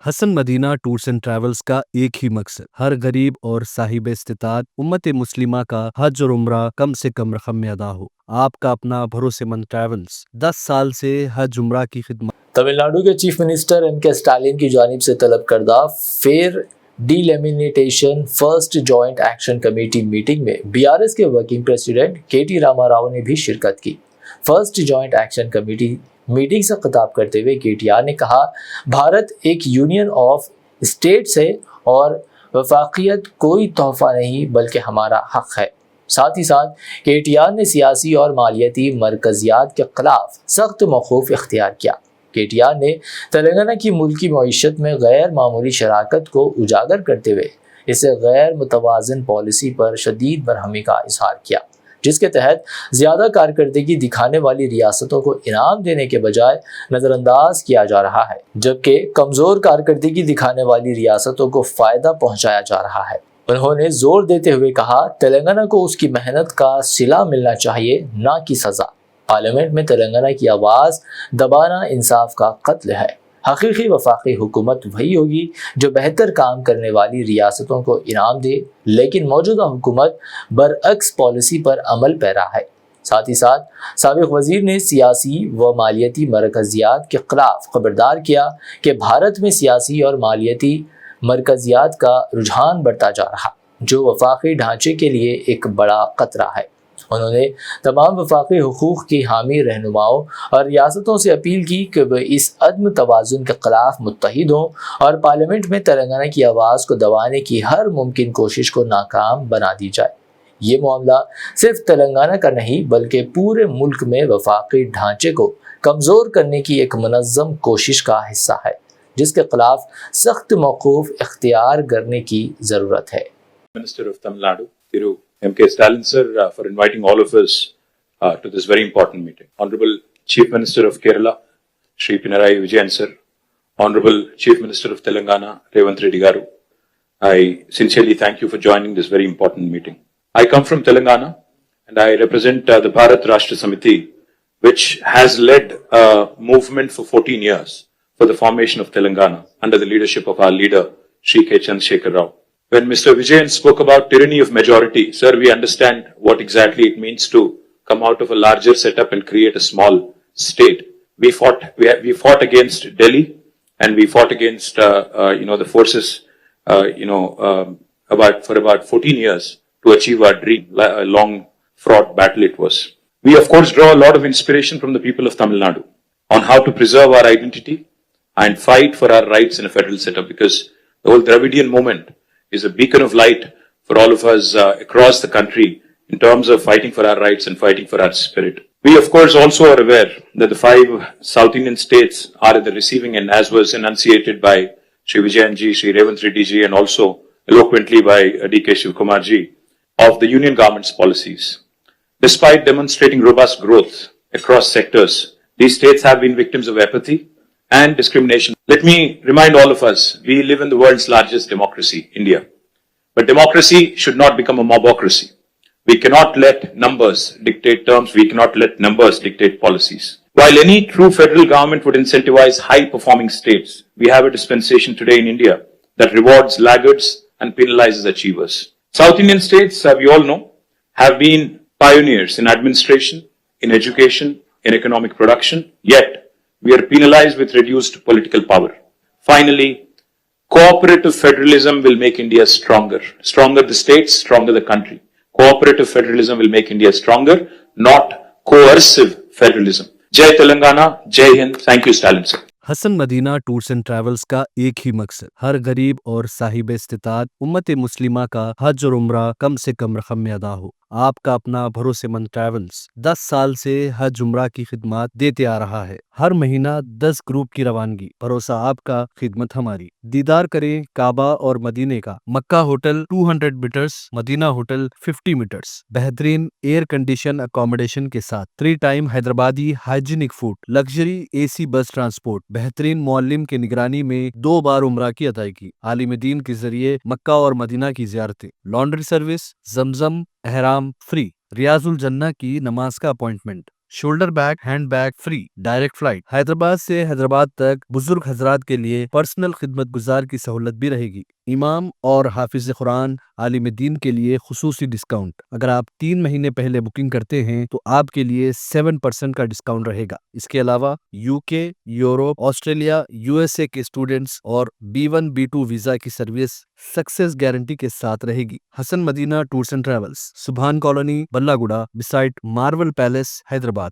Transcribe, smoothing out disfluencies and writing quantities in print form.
Hasan Madina tours and travels کا ایک ہی مقصد ہر غریب اور صاحب استطاعت امت مسلمہ کا حج اور عمرہ کم سے کم رقم میں ادا ہو۔ آپ کا اپنا بھروسے مند ٹریولز 10 سال سے حج عمرہ کی خدمت۔ تمل ناڈو کے چیف منسٹر ایم کے اسٹالن کی جانب سے طلب کردہ fair D لیمینیٹیشن first joint action committee meeting میں بی آر ایس کے ورکنگ پریزیڈنٹ کے ٹی راما راؤ نے بھی شرکت کی۔ First joint action committee meeting سے خطاب کرتے ہوئے کے ٹی آر نے کہا، بھارت ایک یونین آف اسٹیٹس ہے اور وفاقیت کوئی تحفہ نہیں بلکہ ہمارا حق ہے۔ ساتھ ہی ساتھ کے ٹی آر نے سیاسی اور مالیاتی مرکزیات کے خلاف سخت موقف اختیار کیا۔ کے ٹی آر نے تلنگانہ کی ملکی معیشت میں غیر معمولی شراکت کو اجاگر کرتے ہوئے اسے غیر متوازن پالیسی پر شدید برہمی کا اظہار کیا، جس کے تحت زیادہ کارکردگی دکھانے والی ریاستوں کو انعام دینے کے بجائے نظر انداز کیا جا رہا ہے، جبکہ کمزور کارکردگی دکھانے والی ریاستوں کو فائدہ پہنچایا جا رہا ہے۔ انہوں نے زور دیتے ہوئے کہا، تلنگانہ کو اس کی محنت کا صلہ ملنا چاہیے، نہ کہ سزا۔ پارلیمنٹ میں تلنگانہ کی آواز دبانا انصاف کا قتل ہے۔ حقیقی وفاقی حکومت وہی ہوگی جو بہتر کام کرنے والی ریاستوں کو انعام دے، لیکن موجودہ حکومت برعکس پالیسی پر عمل پیرا ہے۔ ساتھ ہی ساتھ سابق وزیر نے سیاسی و مالیاتی مرکزیات کے خلاف خبردار کیا کہ بھارت میں سیاسی اور مالیاتی مرکزیات کا رجحان بڑھتا جا رہا، جو وفاقی ڈھانچے کے لیے ایک بڑا خطرہ ہے۔ انہوں نے تمام وفاقی حقوق کی حامی رہنماؤں اور ریاستوں سے اپیل کی کہ وہ اس عدم توازن کے خلاف متحد ہوں اور پارلیمنٹ میں تلنگانہ کی آواز کو دبانے کی ہر ممکن کوشش کو ناکام بنا دی جائے۔ یہ معاملہ صرف تلنگانہ کا نہیں بلکہ پورے ملک میں وفاقی ڈھانچے کو کمزور کرنے کی ایک منظم کوشش کا حصہ ہے، جس کے خلاف سخت موقف اختیار کرنے کی ضرورت ہے۔ Minister of Tamil Nadu, Thiru M.K. Stalin sir, for inviting all of us to this very important meeting. Honorable Chief Minister of Kerala, Shri Pinarayi Vijayan sir, Honorable Chief Minister of Telangana, Revanth Reddy Garu, I sincerely thank you for joining this very important meeting. I come from Telangana and I represent the Bharat Rashtra Samiti, which has led a movement for 14 years for the formation of Telangana under the leadership of our leader, Shri K. Chandrasekhar Rao. When Mr. Vijayan spoke about tyranny of majority, sir, we understand what exactly it means to come out of a larger setup and create a small state. We fought against Delhi, and we fought against the forces for about 14 years to achieve our dream. A long fraught battle it was. We of course draw a lot of inspiration from the people of Tamil Nadu on how to preserve our identity and fight for our rights in a federal setup, because the whole Dravidian movement is a beacon of light for all of us across the country in terms of fighting for our rights and fighting for our spirit. We of course also are aware that the 5 South Indian states are at the receiving end, as was enunciated by Shri Vijayan ji, Shri Revanth Reddy ji, and also eloquently by D.K. Shivkumar ji, of the union government's policies. Despite demonstrating robust growth across sectors, these states have been victims of apathy and discrimination. Let me remind all of us, we live in the world's largest democracy, India. But democracy should not become a mobocracy. We cannot let numbers dictate terms. We cannot let numbers dictate policies. While any true federal government would incentivize high-performing states, we have a dispensation today in India that rewards laggards and penalizes achievers. South Indian states, we all know, have been pioneers in administration, in education, in economic production, yet we are penalized with reduced political power. Finally, cooperative federalism will make India stronger. Stronger the states, stronger the country. Cooperative federalism will make India stronger, not coercive federalism. Jai Telangana, Jai Hind. Thank you, Stalin sir. Hasan Madina tours and travels کا ایک ہی مقصد ہر غریب اور صاحب استطاعت امت مسلمہ کا حج اور عمرہ کم سے کم رقم میں ادا ہو۔ آپ کا اپنا بھروسے مند ٹریولز 10 سال سے حج عمرہ کی خدمات دیتے آ رہا ہے۔ ہر مہینہ 10 گروپ کی روانگی، بھروسہ آپ کا، خدمت ہماری۔ دیدار کریں کعبہ اور مدینے کا۔ Makkah hotel 200 meters, Medina hotel 50 meters, بہترین ایئر کنڈیشن اکوموڈیشن کے ساتھ 3 time Hyderabadi hygienic food, luxury A C bus transport, بہترین معلم کے نگرانی میں 2 بار عمرہ کی ادائیگی، عالم دین کے ذریعے مکہ اور مدینہ کی زیارتیں، لانڈری سروس، زمزم احرام فری، ریاض الجنہ کی نماز کا appointment, shoulder bag hand bag free, direct flight Hyderabad سے حیدرآباد تک بزرگ حضرات کے لیے پرسنل خدمت گزار کی سہولت بھی رہے گی۔ امام اور حافظ قرآن عالم دین کے لیے خصوصی ڈسکاؤنٹ، اگر آپ 3 مہینے پہلے بکنگ کرتے ہیں تو آپ کے لیے 7% کا ڈسکاؤنٹ رہے گا۔ اس کے علاوہ UK، یوروپ، آسٹریلیا، USA کے اسٹوڈنٹس اور B1 B2 ویزا کی سروس سکسیس گارنٹی کے ساتھ رہے گی۔ حسن مدینہ ٹورز اینڈ ٹریولز، سبحان کالونی، بلہ گڈا، بسائڈ مارول پیلیس، حیدرآباد۔